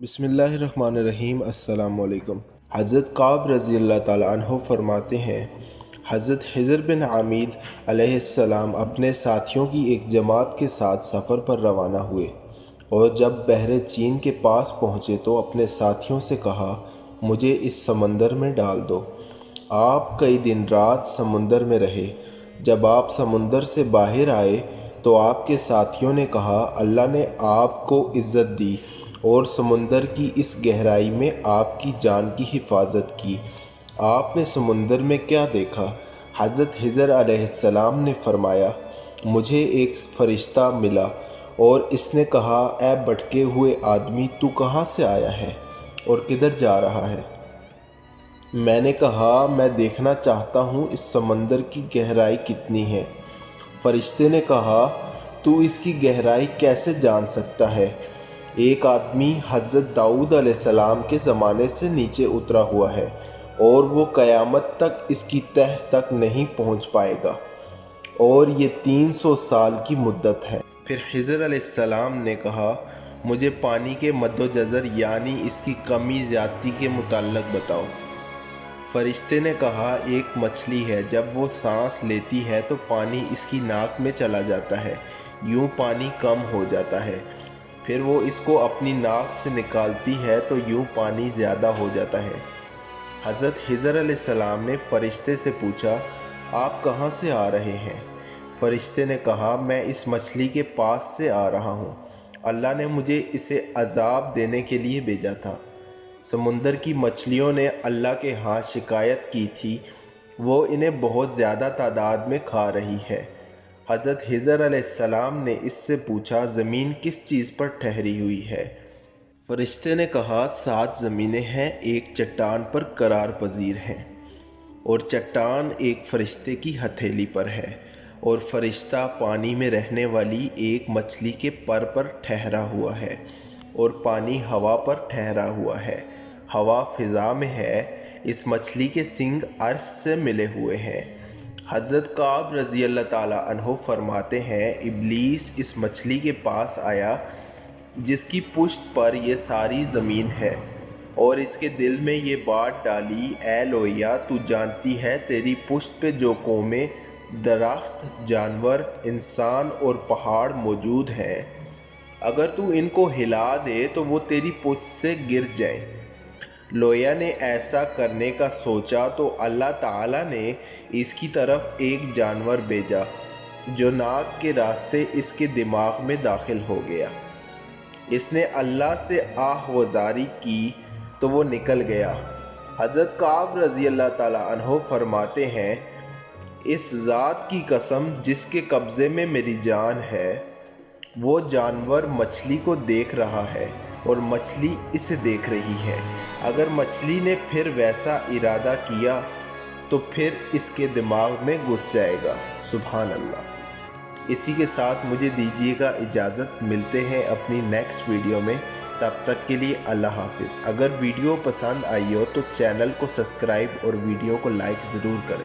बिस्मिल्लाहिर्रहमानिर्रहीम। अस्सलाम वालेकुम। हज़रत काब रज़ी अल्लाह ताला अन्हो फरमाते हैं, हज़रत हिज़र बिन आमीर अलैहिस्सलाम अपने साथियों की एक जमात के साथ सफ़र पर रवाना हुए और जब बहरे चीन के पास पहुँचे तो अपने साथियों से कहा, मुझे इस समंदर में डाल दो। आप कई दिन रात समुंदर में रहे। जब आप समुंदर से बाहर आए तो आपके साथियों ने कहा, अल्लाह ने आपको इज़्ज़त दी और समुंदर की इस गहराई में आपकी जान की हिफाजत की। आपने समुंदर में क्या देखा? हज़रत हिज़र अलैहिस्सलाम ने फरमाया, मुझे एक फरिश्ता मिला और इसने कहा, ऐ भटके हुए आदमी, तू कहाँ से आया है और किधर जा रहा है? मैंने कहा, मैं देखना चाहता हूँ इस समंदर की गहराई कितनी है। फरिश्ते ने कहा, तू इसकी गहराई कैसे जान सकता है? एक आदमी हज़रत दाऊद अलैहिस्सलाम के ज़माने से नीचे उतरा हुआ है और वो क़यामत तक इसकी तह तक नहीं पहुंच पाएगा और ये 300 साल की मुद्दत है। फिर हिज़र अलैहिस्सलाम ने कहा, मुझे पानी के मद्दोजज़र यानी इसकी कमी ज़्यादती के मुताल्लिक़ बताओ। फरिश्ते ने कहा, एक मछली है, जब वो सांस लेती है तो पानी इसकी नाक में चला जाता है, यूं पानी कम हो जाता है। फिर वो इसको अपनी नाक से निकालती है तो यूं पानी ज़्यादा हो जाता है। हज़रत हिज़र अलैहिस्सलाम ने फ़रिश्ते से पूछा, आप कहाँ से आ रहे हैं? फ़रिश्ते ने कहा, मैं इस मछली के पास से आ रहा हूँ। अल्लाह ने मुझे इसे अज़ाब देने के लिए भेजा था। समुंदर की मछलियों ने अल्लाह के यहाँ शिकायत की थी, वो इन्हें बहुत ज़्यादा तादाद में खा रही है। हज़रत हिज़र अलैहिस्सलाम ने इससे पूछा, ज़मीन किस चीज़ पर ठहरी हुई है? फरिश्ते ने कहा, 7 ज़मीनें हैं, एक चट्टान पर करार पजीर हैं और चट्टान एक फरिश्ते की हथेली पर है और फरिश्ता पानी में रहने वाली एक मछली के पर ठहरा हुआ है और पानी हवा पर ठहरा हुआ है। हवा फ़िज़ा में है, इस मछली के सींग अर्श से मिले हुए हैं। हज़रत काब रज़ी अल्लाह ताला अन्हो फरमाते हैं, इब्लीस इस मछली के पास आया जिसकी पुश्त पर यह सारी ज़मीन है और इसके दिल में ये बात डाली, ऐ लोहिया, तू जानती है तेरी पुश्त पे जो कौमें, दरख्त, जानवर, इंसान और पहाड़ मौजूद हैं, अगर तू इनको हिला दे तो वो तेरी पुश्त से गिर जाएं। लोहिया ने ऐसा करने का सोचा तो अल्लाह ताला ने इसकी तरफ एक जानवर भेजा जो नाक के रास्ते इसके दिमाग में दाखिल हो गया। इसने अल्लाह से आहवजारी की तो वो निकल गया। हज़रत काब रज़ी अल्लाह ताला अन्हो फरमाते हैं, इस ज़ात की कसम जिसके कब्ज़े में मेरी जान है, वो जानवर मछली को देख रहा है और मछली इसे देख रही है। अगर मछली ने फिर वैसा इरादा किया तो फिर इसके दिमाग में घुस जाएगा। सुभान अल्लाह। इसी के साथ मुझे दीजिएगा इजाज़त, मिलते हैं अपनी नेक्स्ट वीडियो में। तब तक के लिए अल्लाह हाफिज़। अगर वीडियो पसंद आई हो तो चैनल को सब्सक्राइब और वीडियो को लाइक ज़रूर करें।